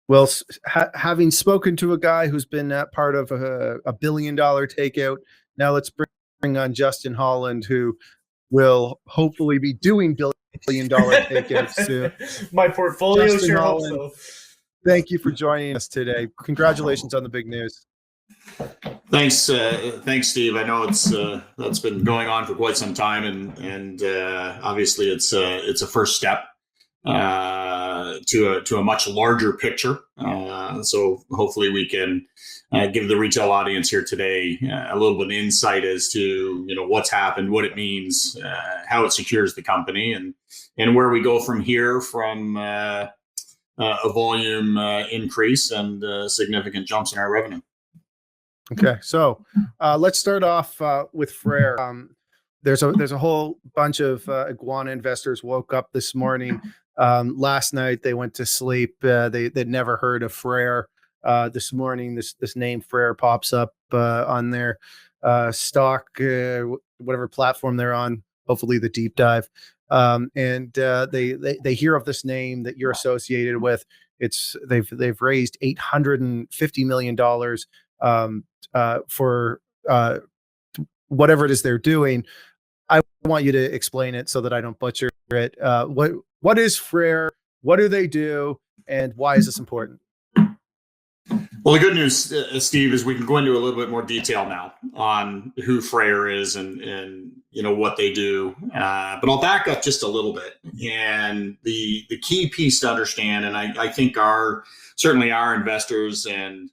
Well, having spoken to a guy who's been part of a billion-dollar takeout, now let's bring on Justin Holland, who will hopefully be doing billion-dollar takeouts soon. My portfolio Justin sure hopes Holland, so. thank you for joining us today. Congratulations on the big news. Thanks, Steve. I know that's been going on for quite some time, and obviously it's a first step to a much larger picture. So hopefully we can give the retail audience here today a little bit of insight as to what's happened, what it means, how it secures the company, and where we go from here from a volume increase and significant jumps in our revenue. Okay, so let's start off with FREYR. There's a whole bunch of iguana investors woke up this morning. Last night they went to sleep. They'd never heard of FREYR. This morning, this name FREYR pops up on their stock, whatever platform they're on. Hopefully, the deep dive. And they hear of this name that you're associated with. They've raised $850 million for whatever it is they're doing. I want you to explain it so that I don't butcher it. What is FREYR? What do they do? And why is this important? Well, the good news, Steve, is we can go into a little bit more detail now on who FREYR is and what they do. But I'll back up just a little bit. And the key piece to understand, and I think certainly our investors and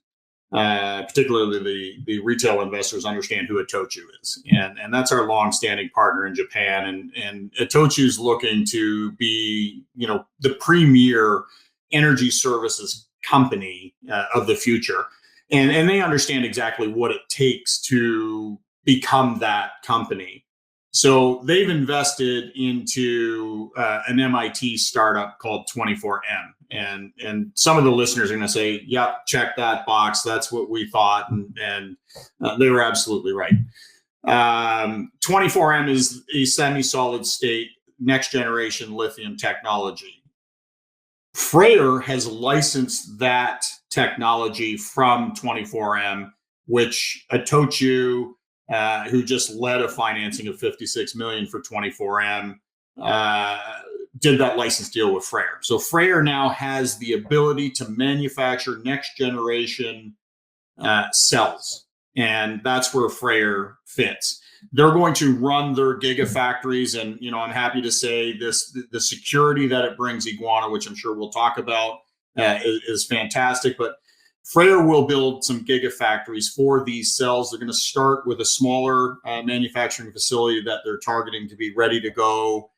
particularly the retail investors understand who Itochu is. And that's our longstanding partner in Japan. And Itochu is looking to be, the premier energy services company of the future. And they understand exactly what it takes to become that company. So they've invested into an MIT startup called 24M. And some of the listeners are going to say, yep, check that box. That's what we thought. And they were absolutely right. 24M is a semi-solid state, next generation lithium technology. FREYR has licensed that technology from 24M, which Itochu, who just led a financing of $56 million for 24M, did that license deal with FREYR. So FREYR now has the ability to manufacture next generation cells, and that's where FREYR fits. They're going to run their gigafactories, and I'm happy to say the security that it brings Iguana, which I'm sure we'll talk about, is fantastic. But FREYR will build some gigafactories for these cells. They're going to start with a smaller manufacturing facility that they're targeting to be ready to go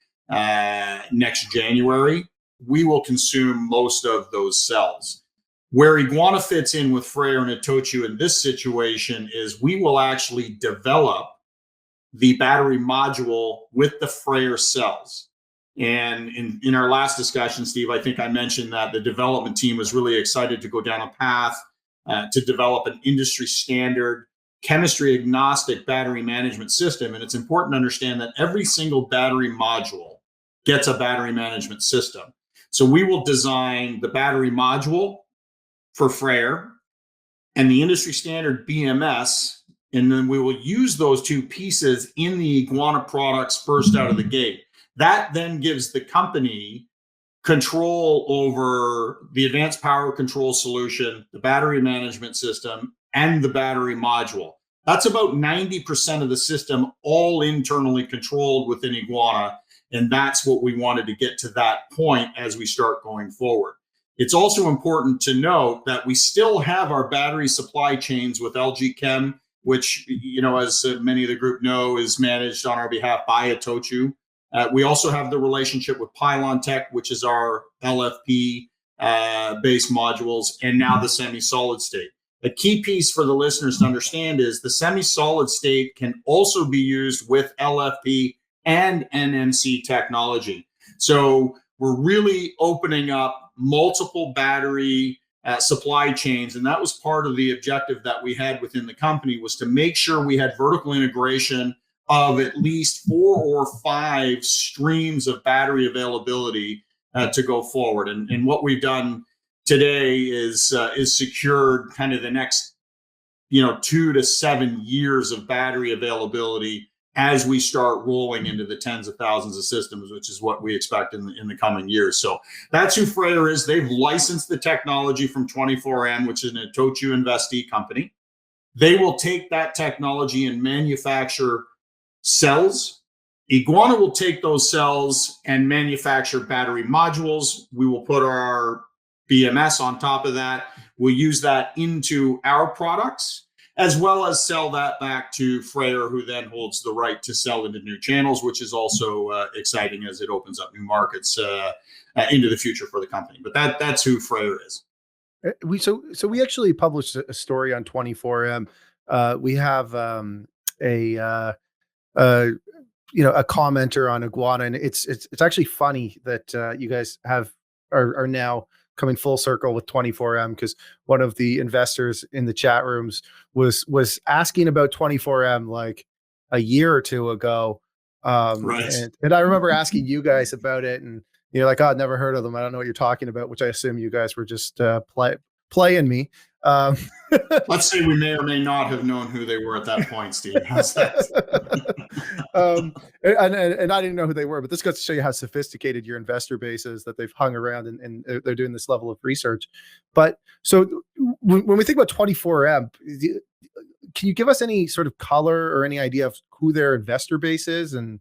next January. We will consume most of those cells. Where Iguana fits in with FREYR and Itochu in this situation is we will actually develop the battery module with the FREYR cells. And in our last discussion, Steve, I think I mentioned that the development team was really excited to go down a path to develop an industry standard, chemistry agnostic battery management system. And it's important to understand that every single battery module gets a battery management system. So we will design the battery module for FREYR and the industry standard BMS, and then we will use those two pieces in the Iguana products first out of the gate. That then gives the company control over the advanced power control solution, the battery management system, and the battery module. That's about 90% of the system, all internally controlled within Iguana. And that's what we wanted to get to that point as we start going forward. It's also important to note that we still have our battery supply chains with LG Chem, which, as many of the group know, is managed on our behalf by Itochu. We also have the relationship with Pylon Tech, which is our LFP based modules, and now the semi-solid state. A key piece for the listeners to understand is the semi-solid state can also be used with LFP and NMC technology. So we're really opening up multiple battery supply chains. And that was part of the objective that we had within the company, was to make sure we had vertical integration of at least 4 or 5 streams of battery availability to go forward. And what we've done today is secured kind of the next 2 to 7 years of battery availability as we start rolling into the tens of thousands of systems, which is what we expect in the coming years. So that's who FREYR is. They've licensed the technology from 24M, which is an Itochu investee company. They will take that technology and manufacture cells. Iguana will take those cells and manufacture battery modules. We will put our BMS on top of that. We'll use that into our products, as well as sell that back to FREYR, who then holds the right to sell into new channels, which is also exciting as it opens up new markets into the future for the company. But that's who FREYR is. We actually published a story on 24M. We have a commenter on Iguana, and it's actually funny that you guys are now coming full circle with 24M, because one of the investors in the chat rooms was asking about 24M like a year or two ago. Right. And I remember asking you guys about it, and you're like, "Oh, I've never heard of them. I don't know what you're talking about," which I assume you guys were just playing me. Let's say we may or may not have known who they were at that point, Steve. How's that? And I didn't know who they were, but this goes to show you how sophisticated your investor base is, that they've hung around and they're doing this level of research. But so when we think about 24M, can you give us any sort of color or any idea of who their investor base is? And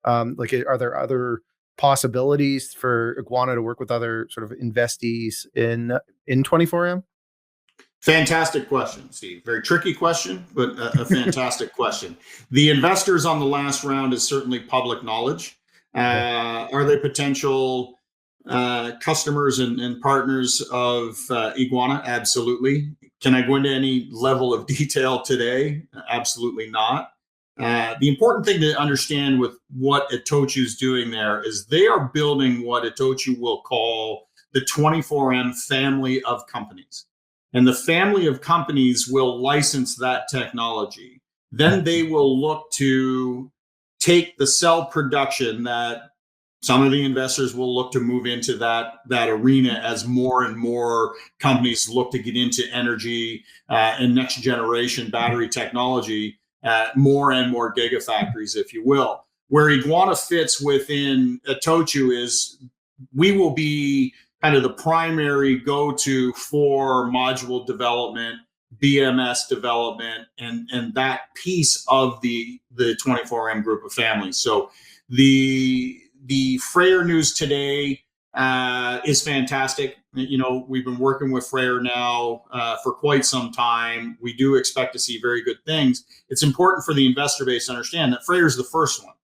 are there other possibilities for Iguana to work with other sort of investees in 24M? Fantastic question, Steve. Very tricky question, but a fantastic question. The investors on the last round is certainly public knowledge. Are they potential customers and partners of Iguana? Absolutely. Can I go into any level of detail today? Absolutely not. The important thing to understand with what Itochu is doing there is they are building what Itochu will call the 24M family of companies. And the family of companies will license that technology. Then they will look to take the cell production that some of the investors will look to move into that arena as more and more companies look to get into energy and next generation battery technology, more and more gigafactories, if you will. Where Iguana fits within Itochu is we will be kind of the primary go-to for module development, BMS development, and that piece of the 24M group of families. So the FREYR news today is fantastic. We've been working with FREYR now for quite some time. We do expect to see very good things. It's important for the investor base to understand that FREYR is the first one.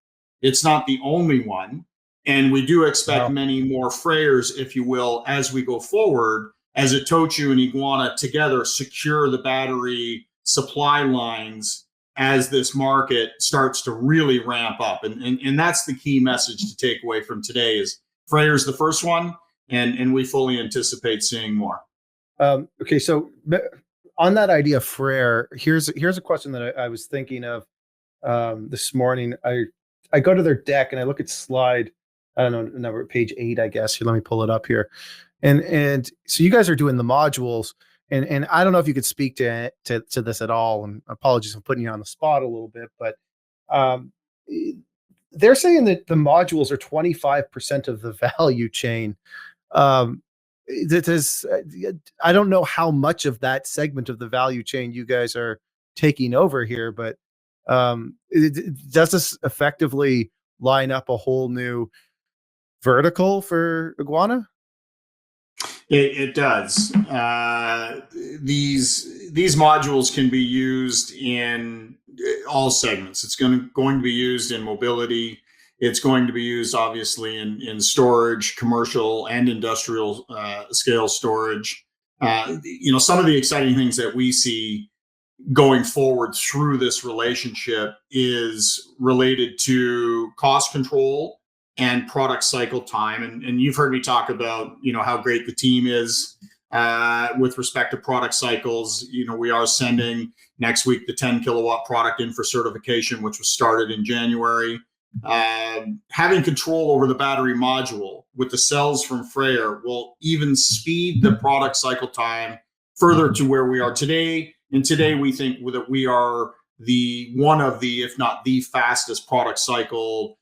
It's not the only one. And we do expect many more FREYRs, if you will, as we go forward, as Itochu and Iguana together secure the battery supply lines as this market starts to really ramp up. And that's the key message to take away from today is FREYR is the first one, and we fully anticipate seeing more. Okay, so on that idea of FREYR, here's a question that I was thinking of this morning. I go to their deck and I look at slide, I don't know, number page 8, I guess. Here, let me pull it up here. And so you guys are doing the modules, and I don't know if you could speak to this at all. And apologies for putting you on the spot a little bit, but they're saying that the modules are 25% of the value chain. I don't know how much of that segment of the value chain you guys are taking over here, but does this effectively line up a whole new vertical for Iguana? It does. These modules can be used in all segments. It's going to be used in mobility. It's going to be used, obviously, in storage, commercial and industrial scale storage. Some of the exciting things that we see going forward through this relationship is related to cost control and product cycle time. And you've heard me talk about, how great the team is with respect to product cycles. We are sending next week the 10 kilowatt product in for certification, which was started in January. having control over the battery module with the cells from FREYR will even speed the product cycle time further to where we are today. And today we think that we are one of the, if not the fastest product cycle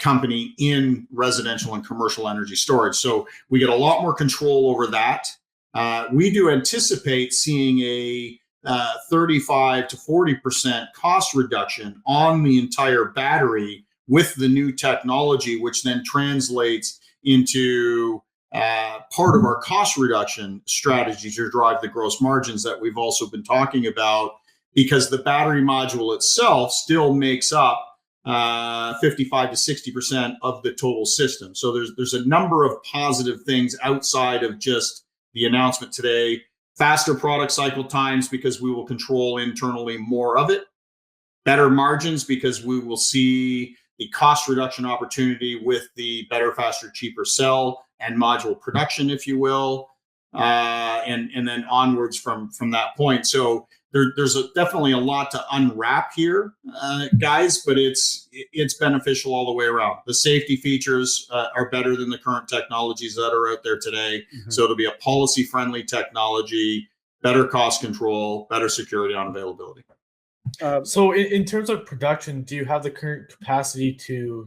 company in residential and commercial energy storage. So we get a lot more control over that. We do anticipate seeing a 35 to 40% cost reduction on the entire battery with the new technology, which then translates into part of our cost reduction strategy to drive the gross margins that we've also been talking about, because the battery module itself still makes up 55 to 60% of the total system. So there's a number of positive things outside of just the announcement today. Faster product cycle times because we will control internally more of it. Better margins because we will see the cost reduction opportunity with the better, faster, cheaper cell and module production, if you will, and then onwards from that point. So there's definitely a lot to unwrap here, guys, but it's beneficial all the way around. The safety features are better than the current technologies that are out there today. Mm-hmm. So it'll be a policy-friendly technology, better cost control, better security on availability. So in terms of production, do you have the current capacity to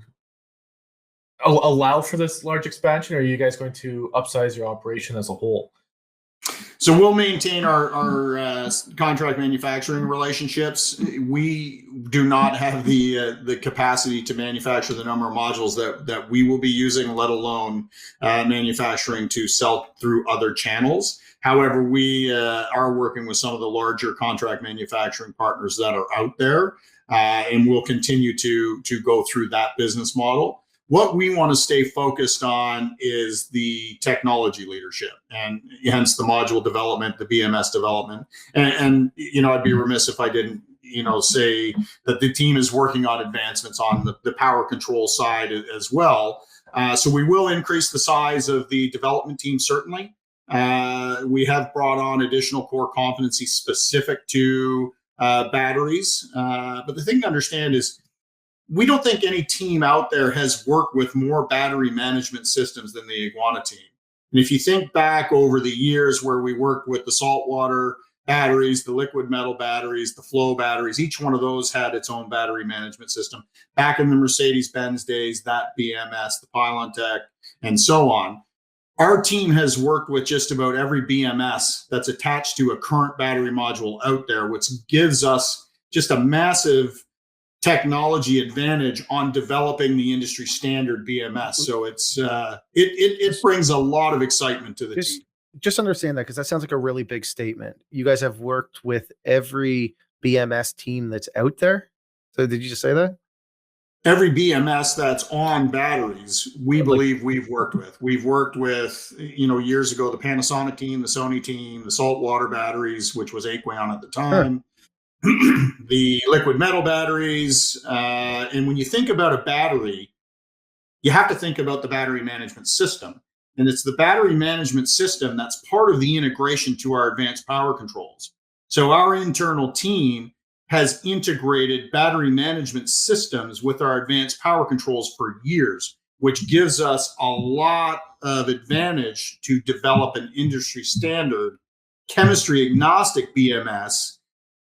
allow for this large expansion, or are you guys going to upsize your operation as a whole? So we'll maintain our contract manufacturing relationships. We do not have the capacity to manufacture the number of modules that we will be using, let alone manufacturing to sell through other channels. However, we are working with some of the larger contract manufacturing partners that are out there, and we'll continue to go through that business model. What we want to stay focused on is the technology leadership, and hence the module development, the BMS development. And I'd be remiss if I didn't, say that the team is working on advancements on the power control side as well. So we will increase the size of the development team, certainly. We have brought on additional core competency specific to batteries. But the thing to understand is, we don't think any team out there has worked with more battery management systems than the Iguana team. And if you think back over the years where we worked with the saltwater batteries, the liquid metal batteries, the flow batteries, each one of those had its own battery management system. Back in the Mercedes-Benz days, that BMS, the Pylon Tech, and so on. Our team has worked with just about every BMS that's attached to a current battery module out there, which gives us just a massive technology advantage on developing the industry standard BMS. So it brings a lot of excitement to the team. Just understand that, because that sounds like a really big statement. You guys have worked with every BMS team that's out there. So did you just say that? Every BMS that's on batteries, we believe we've worked with. We've worked with, years ago, the Panasonic team, the Sony team, the saltwater batteries, which was Aqueon at the time. Sure. The liquid metal batteries. And when you think about a battery, you have to think about the battery management system. And it's the battery management system that's part of the integration to our advanced power controls. So our internal team has integrated battery management systems with our advanced power controls for years, which gives us a lot of advantage to develop an industry standard chemistry agnostic BMS.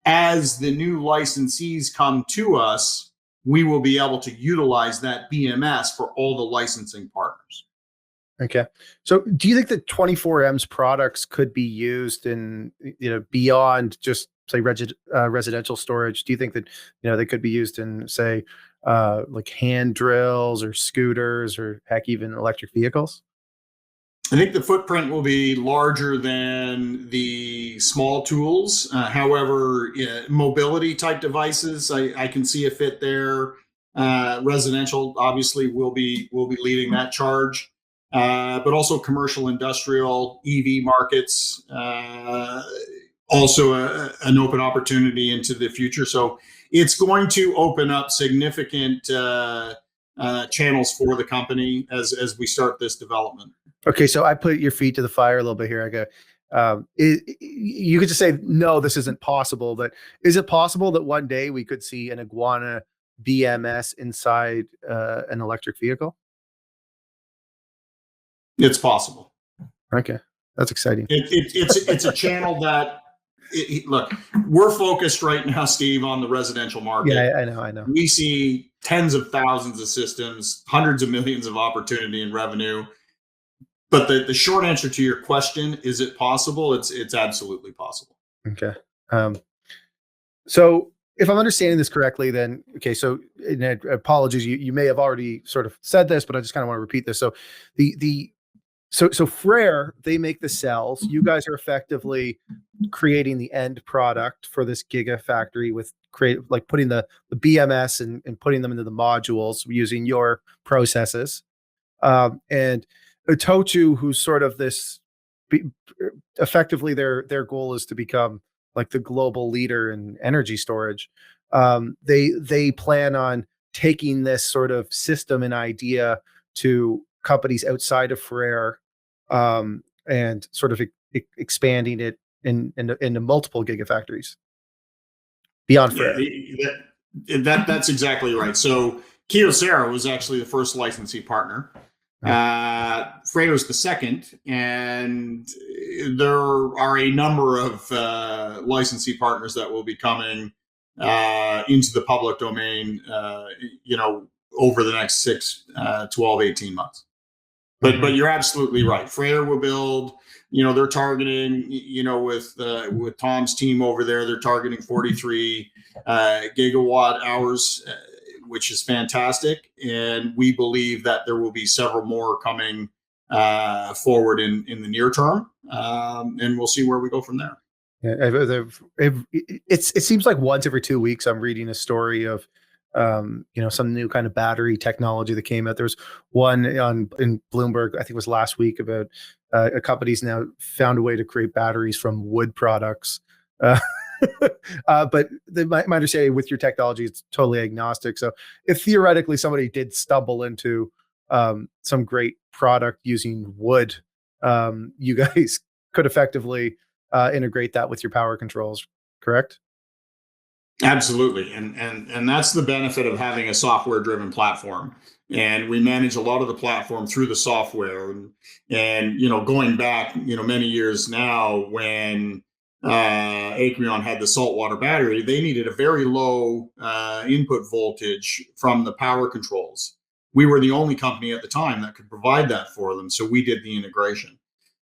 As the new licensees come to us, we will be able to utilize that BMS for all the licensing partners. Okay. So do you think that 24M's products could be used in, beyond just, say, residential storage? Do you think that, they could be used in, say, like hand drills or scooters or heck, even electric vehicles? I think the footprint will be larger than the small tools. However, mobility type devices, I can see a fit there. Residential, obviously, will be leading that charge. But also commercial, industrial, EV markets, also an open opportunity into the future. So it's going to open up significant channels for the company as we start this development. Okay, so I put your feet to the fire a little bit here. I go, you could just say, no, this isn't possible. But is it possible that one day we could see an Iguana BMS inside an electric vehicle? It's possible. Okay, that's exciting. It's a channel that look, we're focused right now, Steve, on the residential market. Yeah, I know. We see tens of thousands of systems, hundreds of millions of opportunity and revenue. But the short answer to your question, is it possible? It's absolutely possible. Okay. So if I'm understanding this correctly, then okay. So and apologies, you may have already sort of said this, but I just kind of want to repeat this. So so FREYR, they make the cells. You guys are effectively creating the end product for this gigafactory with like putting the BMS and putting them into the modules using your processes. And Itochu, who's sort of this, effectively their goal is to become like the global leader in energy storage. They plan on taking this sort of system and idea to companies outside of FREYR, and sort of expanding it into multiple gigafactories beyond FREYR. That's exactly right. So Kyocera was actually the first licensee partner. FREYR is the second, and there are a number of licensee partners that will be coming into the public domain, over the next 6, 12, 18 months. But you're absolutely right. FREYR will build. They're targeting. With Tom's team over there, they're targeting 43 gigawatt hours, which is fantastic. And we believe that there will be several more coming forward in the near term, and we'll see where we go from there. Yeah, it seems like once every 2 weeks I'm reading a story of some new kind of battery technology that came out. There's one in Bloomberg, I think it was last week, about a company's now found a way to create batteries from wood products. But my understanding with your technology, it's totally agnostic. So if theoretically somebody did stumble into some great product using wood, you guys could effectively integrate that with your power controls, correct? Absolutely, and that's the benefit of having a software-driven platform. And we manage a lot of the platform through the software. And going back, many years now, when Acrion had the saltwater battery, they needed a very low input voltage from the power controls. We were the only company at the time that could provide that for them, so we did the integration.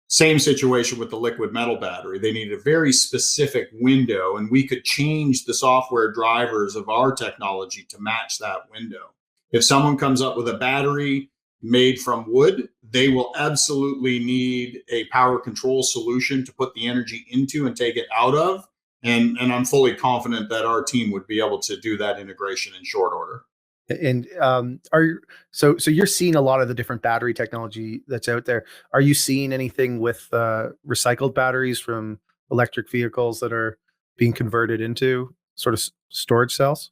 Same situation with the liquid metal battery. They needed a very specific window, and we could change the software drivers of our technology to match that window. If someone comes up with a battery made from wood, they will absolutely need a power control solution to put the energy into and take it out of. And I'm fully confident that our team would be able to do that integration in short order. And so you're seeing a lot of the different battery technology that's out there. Are you seeing anything with recycled batteries from electric vehicles that are being converted into sort of storage cells?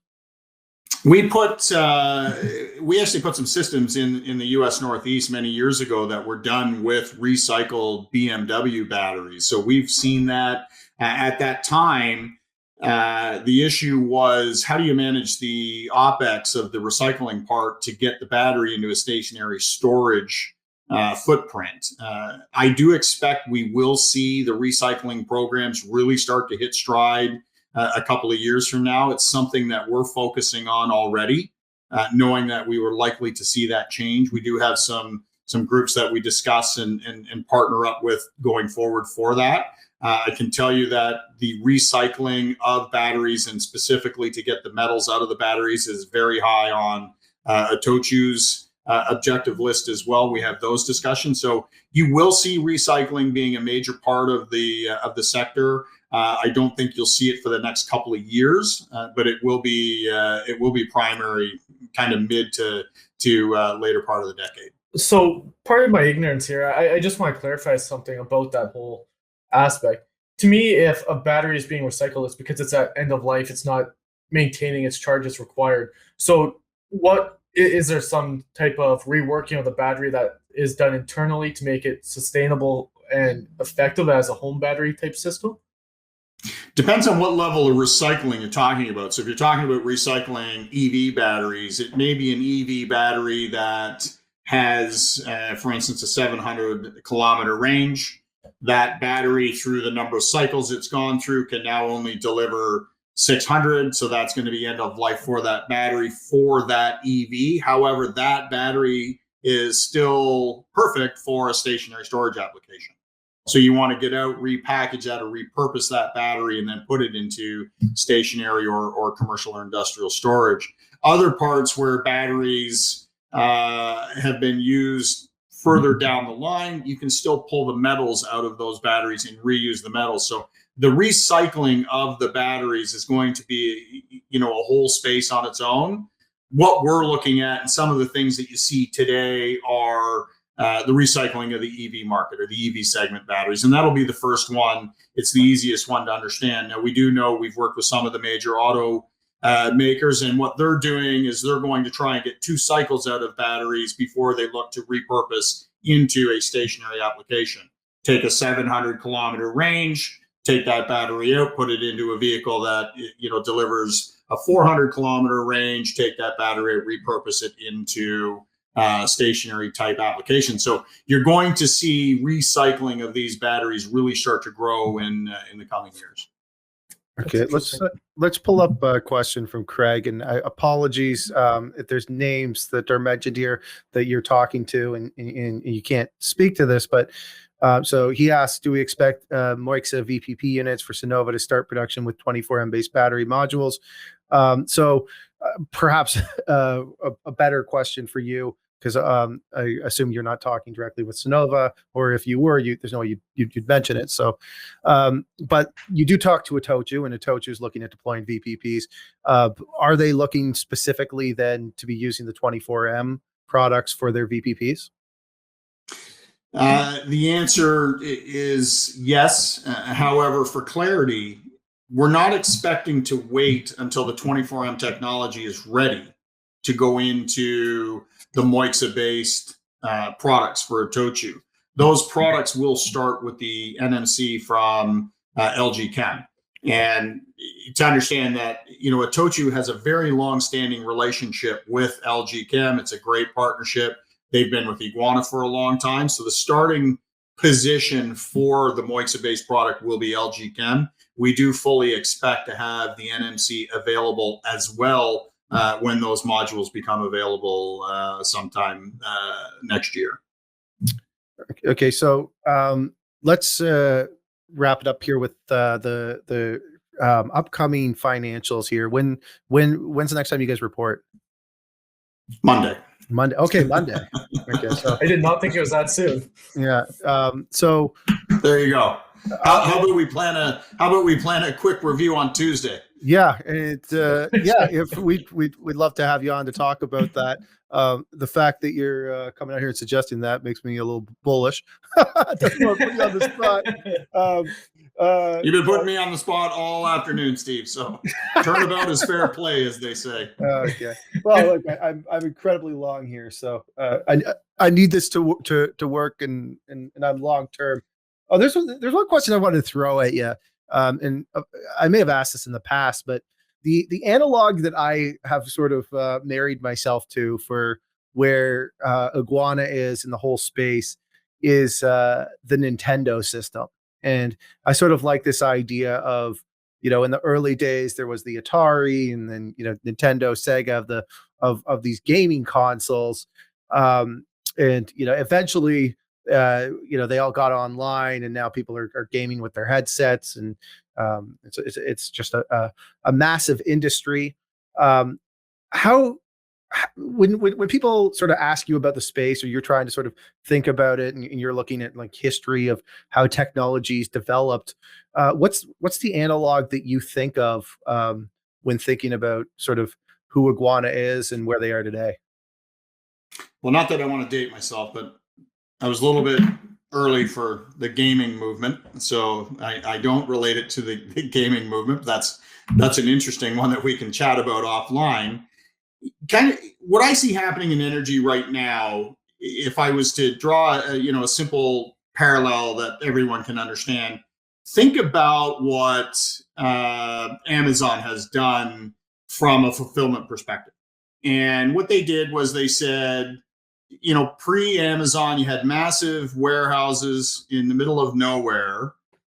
We actually put some systems in the U.S. Northeast many years ago that were done with recycled BMW batteries. So we've seen that. At that time, the issue was, how do you manage the OpEx of the recycling part to get the battery into a stationary storage footprint? I do expect we will see the recycling programs really start to hit stride a couple of years from now. It's something that we're focusing on already, knowing that we were likely to see that change. We do have some groups that we discuss and partner up with going forward for that. I can tell you that the recycling of batteries, and specifically to get the metals out of the batteries, is very high on Itochu's objective list as well. We have those discussions. So you will see recycling being a major part of the sector. I don't think you'll see it for the next couple of years, but it will be primary, kind of mid to later part of the decade. So part of my ignorance here, I just want to clarify something about that whole aspect. To me, if a battery is being recycled, it's because it's at end of life. It's not maintaining its charge as required. So what is there some type of reworking of the battery that is done internally to make it sustainable and effective as a home battery type system? Depends on what level of recycling you're talking about. So if you're talking about recycling EV batteries, it may be an EV battery that has, for instance, a 700-kilometer range. That battery, through the number of cycles it's gone through, can now only deliver 600. So that's going to be end of life for that battery for that EV. However, that battery is still perfect for a stationary storage application. So you want to get out, repackage that, or repurpose that battery, and then put it into stationary or commercial or industrial storage. Other parts where batteries have been used further down the line, you can still pull the metals out of those batteries and reuse the metals. So the recycling of the batteries is going to be, a whole space on its own. What we're looking at, and some of the things that you see today, are the recycling of the EV market, or the EV segment batteries. And that'll be the first one. It's the easiest one to understand. Now, we do know we've worked with some of the major auto makers, and what they're doing is they're going to try and get 2 cycles out of batteries before they look to repurpose into a stationary application. Take a 700-kilometer range, take that battery out, put it into a vehicle that delivers a 400-kilometer range, take that battery, repurpose it into stationary type application. So you're going to see recycling of these batteries really start to grow in the coming years. Okay, let's pull up a question from Craig, and apologies if there's names that are mentioned here that you're talking to and you can't speak to this, but so he asked, do we expect Moixa VPP units for Sonova to start production with 24M based battery modules? So perhaps a better question for you, because I assume you're not talking directly with Sonova, or if you were, there's no way you'd mention it. So, but you do talk to Itochu, and Itochu is looking at deploying VPPs. Are they looking specifically then to be using the 24M products for their VPPs? The answer is yes. However, for clarity, we're not expecting to wait until the 24M technology is ready to go into the Moixa-based products for Itochu. Those products will start with the NMC from LG Chem. And to understand that, Itochu has a very long-standing relationship with LG Chem. It's a great partnership. They've been with Iguana for a long time. So the starting position for the Moixa-based product will be LG Chem. We do fully expect to have the NMC available as well when those modules become available sometime next year. Okay, so let's wrap it up here with the upcoming financials here. When's the next time you guys report? Monday. Okay, Monday. Okay, so I did not think it was that soon. Yeah. So there you go. How about we plan a quick review on Tuesday? Yeah, if we'd love to have you on to talk about that. The fact that you're coming out here and suggesting that makes me a little bullish. Doesn't want to put you on the spot. You've been putting me on the spot all afternoon, Steve. So turnabout is fair play, as they say. Okay. Well, look, I'm incredibly long here, so I need this to work, and I'm long term. Oh, there's one question I wanted to throw at you. And I may have asked this in the past, but the analog that I have sort of married myself to for where Iguana is in the whole space is the Nintendo system. And I sort of like this idea of, in the early days, there was the Atari, and then, Nintendo, Sega of these gaming consoles. And, eventually, they all got online, and now people are gaming with their headsets, and it's just a massive industry. When people sort of ask you about the space, or you're trying to sort of think about it, and you're looking at like history of how technology's developed, what's the analog that you think of when thinking about sort of who Iguana is and where they are today? Well, not that I want to date myself, but I was a little bit early for the gaming movement, so I don't relate it to the gaming movement. That's an interesting one that we can chat about offline. Kind of what I see happening in energy right now, if I was to draw a simple parallel that everyone can understand, think about what Amazon has done from a fulfillment perspective. And what they did was they said, pre-Amazon, you had massive warehouses in the middle of nowhere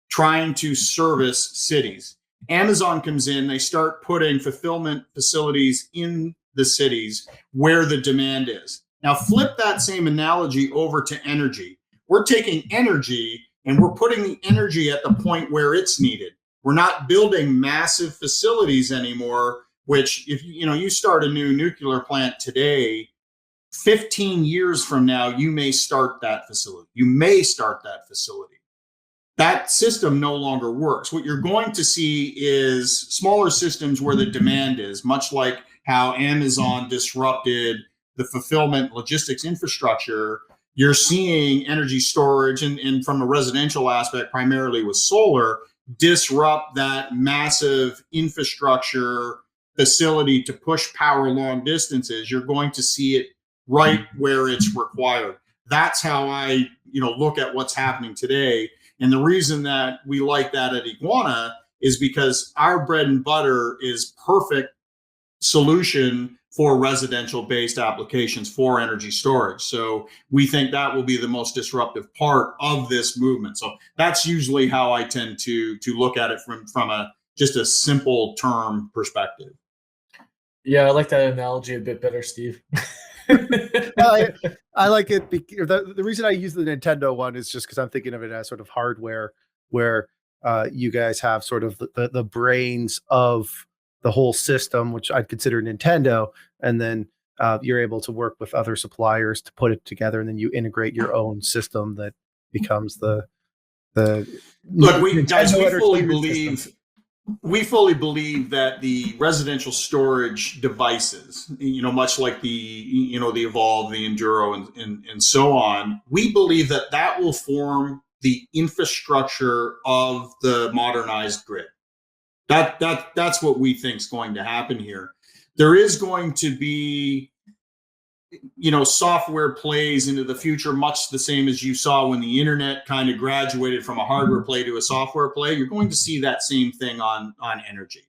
trying to service cities. Amazon comes in, they start putting fulfillment facilities in the cities where the demand is. Now, flip that same analogy over to energy. We're taking energy and we're putting the energy at the point where it's needed. We're not building massive facilities anymore, which if you start a new nuclear plant today, 15 years from now, you may start that facility. That system no longer works. What you're going to see is smaller systems where the demand is, much like how Amazon disrupted the fulfillment logistics infrastructure. You're seeing energy storage and from a residential aspect, primarily with solar, disrupt that massive infrastructure facility to push power long distances. You're going to see it right where it's required. That's how I, look at what's happening today. And the reason that we like that at Iguana is because our bread and butter is perfect solution for residential based applications for energy storage. So we think that will be the most disruptive part of this movement. So that's usually how I tend to look at it from just a simple term perspective. Yeah, I like that analogy a bit better, Steve. Well, I like it. The reason I use the Nintendo one is just because I'm thinking of it as sort of hardware, where you guys have sort of the brains of the whole system, which I'd consider Nintendo, and then you're able to work with other suppliers to put it together, and then you integrate your own system that becomes the. Look, we fully believe that the residential storage devices, much like the Evolve, the Enduro, and so on, we believe that will form the infrastructure of the modernized grid. That's what we think is going to happen here. There is going to be, software plays into the future, much the same as you saw when the internet kind of graduated from a hardware play to a software play. You're going to see that same thing on energy.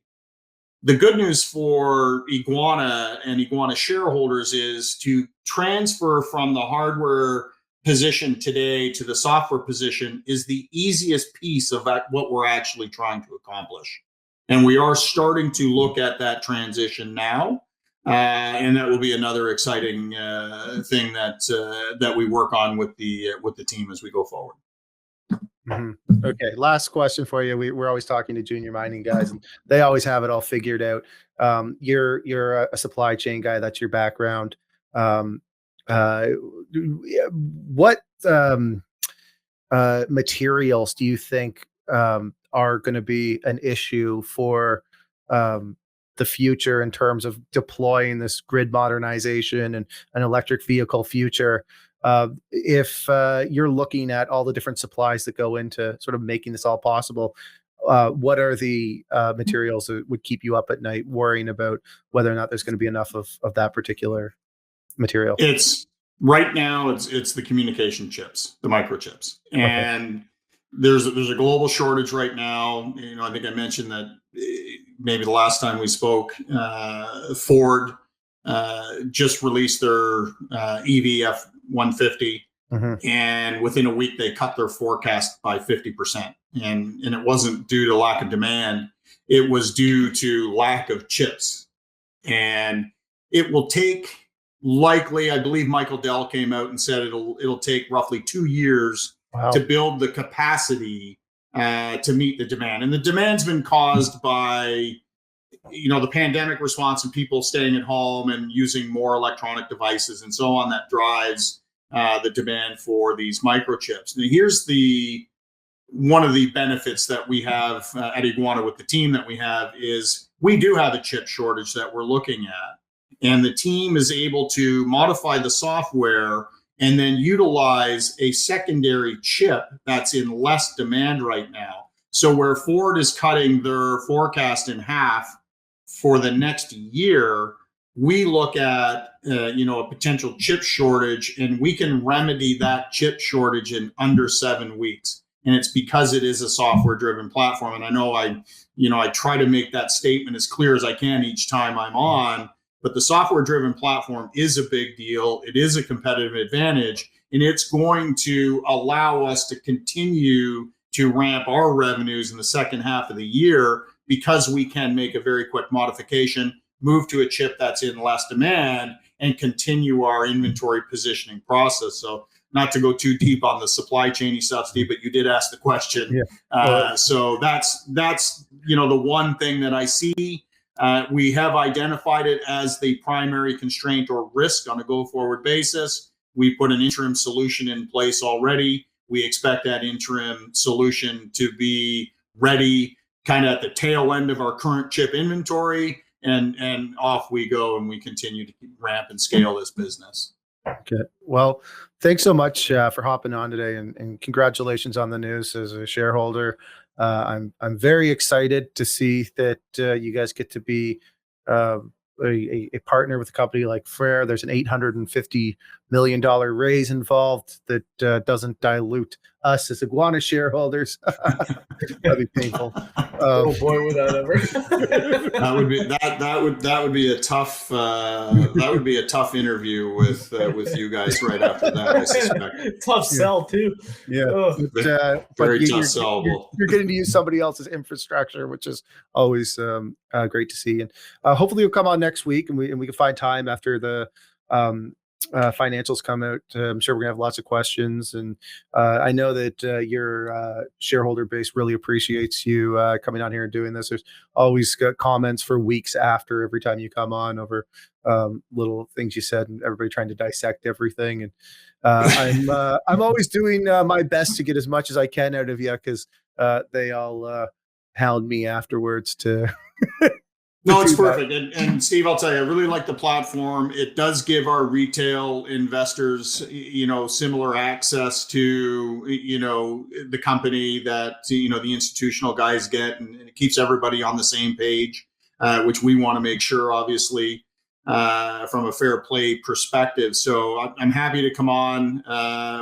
The good news for Iguana and Iguana shareholders is to transfer from the hardware position today to the software position is the easiest piece of what we're actually trying to accomplish. And we are starting to look at that transition now. And that will be another exciting thing that we work on with the team as we go forward. Mm-hmm. Okay, last question for you. We're always talking to junior mining guys, and they always have it all figured out. You're a supply chain guy. That's your background. What materials do you think are going to be an issue for the future in terms of deploying this grid modernization and an electric vehicle future? If you're looking at all the different supplies that go into sort of making this all possible, what are the materials that would keep you up at night worrying about whether or not there's going to be enough of that particular material? Right now it's the communication chips, the microchips. And there's a global shortage right now. I think I mentioned that maybe the last time we spoke, Ford just released their EV F-150, and within a week they cut their forecast by 50%. And it wasn't due to lack of demand; it was due to lack of chips. And it will take, likely, I believe Michael Dell came out and said it'll take roughly 2 years to build the capacity to meet the demand. And the demand's been caused by, the pandemic response and people staying at home and using more electronic devices and so on. That drives the demand for these microchips. And here's one of the benefits that we have at Iguana with the team that we have is we do have a chip shortage that we're looking at. And the team is able to modify the software and then utilize a secondary chip that's in less demand right now. So where Ford is cutting their forecast in half for the next year, we look at a potential chip shortage, and we can remedy that chip shortage in under 7 weeks. And it's because it is a software driven platform. And I know I try to make that statement as clear as I can each time I'm on, but the software driven platform is a big deal. It is a competitive advantage, and it's going to allow us to continue to ramp our revenues in the second half of the year, because we can make a very quick modification, move to a chip that's in less demand, and continue our inventory positioning process. So not to go too deep on the supply chain stuff, Steve, but you did ask the question. Yeah. So that's the one thing that I see. We have identified it as the primary constraint or risk on a go-forward basis. We put an interim solution in place already. We expect that interim solution to be ready kind of at the tail end of our current chip inventory, and off we go, and we continue to ramp and scale this business. Okay. Well, thanks so much for hopping on today, and congratulations on the news as a shareholder. I'm very excited to see that you guys get to be a partner with a company like FREYR. There's an $850 million raise involved that doesn't dilute us as Iguana shareholders. That'd be painful. Oh boy, would that ever! that would be a tough interview with you guys right after that, I suspect. Tough sell too. Yeah, very tough sellable. You're getting to use somebody else's infrastructure, which is always great to see. And hopefully you'll come on next week, and we can find time after the financials come out. I'm sure we're gonna have lots of questions, and I know that your shareholder base really appreciates you coming on here and doing this. There's always comments for weeks after every time you come on over little things you said, and everybody trying to dissect everything. And I'm always doing my best to get as much as I can out of you, because they all hound me afterwards to. No, it's perfect. And Steve, I'll tell you, I really like the platform. It does give our retail investors, similar access to, the company that, the institutional guys get, and it keeps everybody on the same page, which we want to make sure, obviously, from a fair play perspective. So I'm happy to come on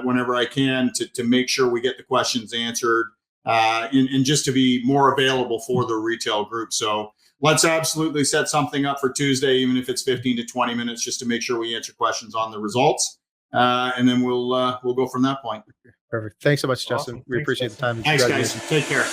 whenever I can to make sure we get the questions answered, and just to be more available for the retail group. So let's absolutely set something up for Tuesday, even if it's 15 to 20 minutes, just to make sure we answer questions on the results. And then we'll go from that point. Perfect. Thanks so much, Justin. Awesome. We appreciate the time. Thanks, guys. Take care.